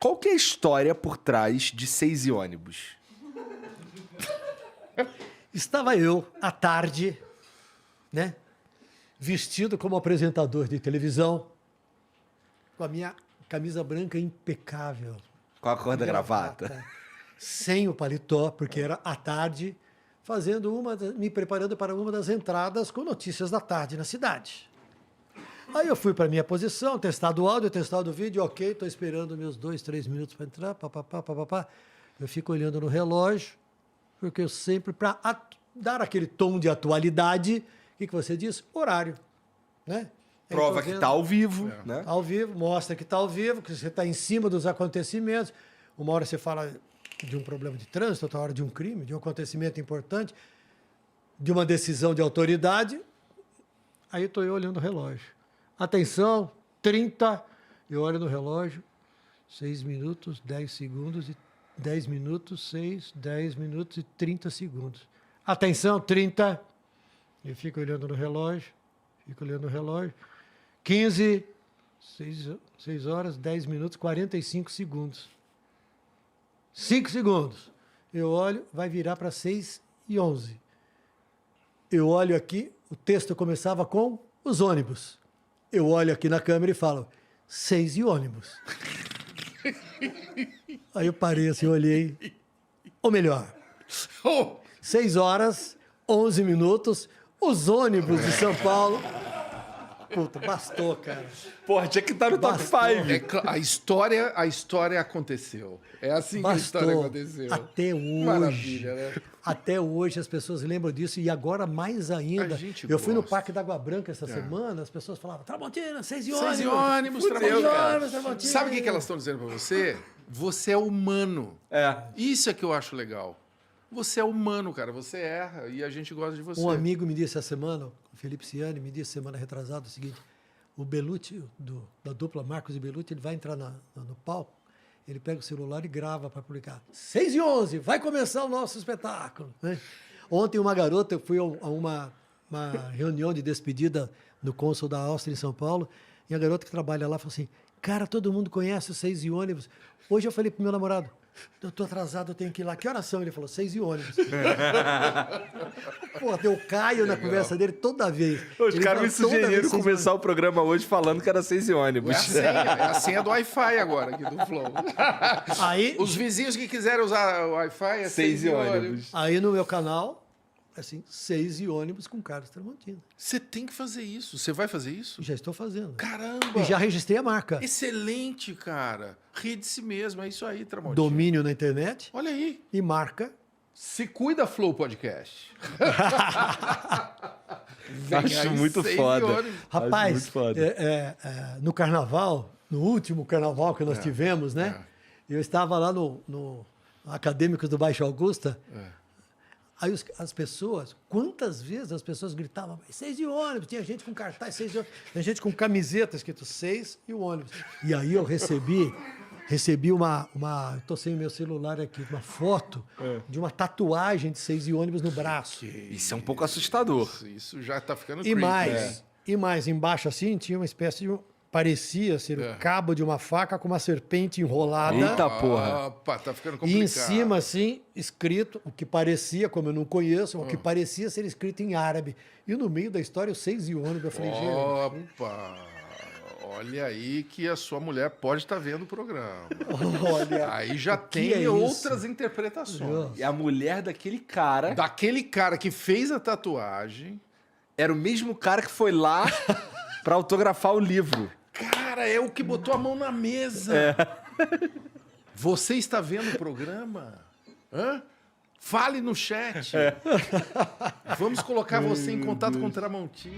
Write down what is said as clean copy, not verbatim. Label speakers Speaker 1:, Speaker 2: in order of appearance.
Speaker 1: Qual que é a história por trás de 6 e ônibus?
Speaker 2: Estava eu, à tarde, né? Vestido como apresentador de televisão, com a minha camisa branca impecável.
Speaker 1: Com a cor da gravata?
Speaker 2: Sem o paletó, porque era à tarde, me preparando para uma das entradas com notícias da tarde na cidade. Aí eu fui para minha posição, testado o áudio, testado o vídeo, ok, estou esperando meus 2, 3 minutos para entrar, papapá. Eu fico olhando no relógio, porque eu sempre, para dar aquele tom de atualidade, o que você diz? Horário, né?
Speaker 1: Prova que está ao vivo, né?
Speaker 2: Ao vivo, mostra que está ao vivo, que você está em cima dos acontecimentos. Uma hora você fala de um problema de trânsito, outra hora de um crime, de um acontecimento importante, de uma decisão de autoridade. Aí estou eu olhando o relógio. Atenção, 30. Eu olho no relógio, 6 minutos, 10 segundos, e 10 minutos, 6, 10 minutos e 30 segundos. Atenção, 30. Eu fico olhando no relógio, 15, 6 horas, 10 minutos, 45 segundos. 5 segundos. Eu olho, vai virar para 6:11. Eu olho aqui, o texto começava com os ônibus. Eu olho aqui na câmera e falo, 6 e ônibus. Aí eu parei assim, olhei. Ou melhor, 6 horas, 11 minutos, os ônibus de São Paulo. Puta, bastou, cara.
Speaker 1: Porra, tinha que estar no top 5.
Speaker 3: A história aconteceu. É assim que a história aconteceu.
Speaker 2: Até hoje.
Speaker 3: Maravilha, né?
Speaker 2: Até hoje as pessoas lembram disso e agora mais ainda. Eu fui no
Speaker 3: gosta.
Speaker 2: Parque da Água Branca essa semana, as pessoas falavam, Tramontina, 6 e
Speaker 3: 6
Speaker 2: ônibus.
Speaker 3: e ônibus,
Speaker 2: Tramontina.
Speaker 3: Tramontina. Sabe o que elas estão dizendo pra você? Você é humano. Isso é que eu acho legal. Você é humano, cara. Você erra e a gente gosta de você.
Speaker 2: Um amigo me disse essa semana, o Felipe Ciani, me disse semana retrasada o seguinte, o Belucci, da dupla Marcos e Belucci, ele vai entrar no palco, ele pega o celular e grava para publicar. 6:11, vai começar o nosso espetáculo. Né? Ontem uma garota, eu fui a uma reunião de despedida no cônsul da Áustria em São Paulo, e a garota que trabalha lá falou assim, cara, todo mundo conhece o 6 e ônibus. Hoje eu falei pro meu namorado, eu tô atrasado, eu tenho que ir lá. Que horas são? Ele falou, 6 e ônibus. Pô, eu caio na conversa dele toda vez.
Speaker 1: Os caras me sugeriram começar o programa hoje falando que era 6 e ônibus.
Speaker 3: É a senha do Wi-Fi agora aqui do Flow.
Speaker 2: Aí,
Speaker 3: os vizinhos que quiserem usar o Wi-Fi é 6 e ônibus.
Speaker 2: Aí no meu canal, assim, 6 e ônibus com Carlos Tramontina.
Speaker 3: Você tem que fazer isso. Você vai fazer isso?
Speaker 2: Já estou fazendo.
Speaker 3: Caramba!
Speaker 2: E já registrei a marca.
Speaker 3: Excelente, cara. Ri de si mesmo. É isso aí, Tramontina.
Speaker 2: Domínio na internet.
Speaker 3: Olha aí.
Speaker 2: E marca.
Speaker 3: Se cuida, Flow Podcast.
Speaker 1: Acho muito foda.
Speaker 2: Rapaz,
Speaker 1: muito foda.
Speaker 2: No carnaval, no último carnaval que nós tivemos, né? Eu estava lá no Acadêmicos do Baixo Augusta. Aí as pessoas, quantas vezes as pessoas gritavam 6 e ônibus, tinha gente com cartaz 6 e ônibus, tinha gente com camiseta escrito 6 e o ônibus. E aí eu recebi estou sem o meu celular aqui, uma foto de uma tatuagem de 6 e ônibus no braço.
Speaker 1: Isso é um pouco assustador.
Speaker 3: Isso já tá ficando
Speaker 2: E mais, embaixo assim, tinha uma espécie de... Parecia ser o cabo de uma faca com uma serpente enrolada.
Speaker 1: Eita porra.
Speaker 3: Opa, tá ficando complicado.
Speaker 2: E em cima, assim, escrito, o que parecia, como eu não conheço, o que parecia ser escrito em árabe. E no meio da história, o 6 e ônibus. Eu falei,
Speaker 3: opa, olha aí que a sua mulher pode estar vendo o programa.
Speaker 2: Olha,
Speaker 3: aí já tem outras interpretações.
Speaker 1: E a mulher daquele cara...
Speaker 3: Daquele cara que fez a tatuagem...
Speaker 1: Era o mesmo cara que foi lá para autografar o livro.
Speaker 3: Cara, é o que botou a mão na mesa. Você está vendo o programa? Fale no chat. Vamos colocar você em contato com o Tramontina.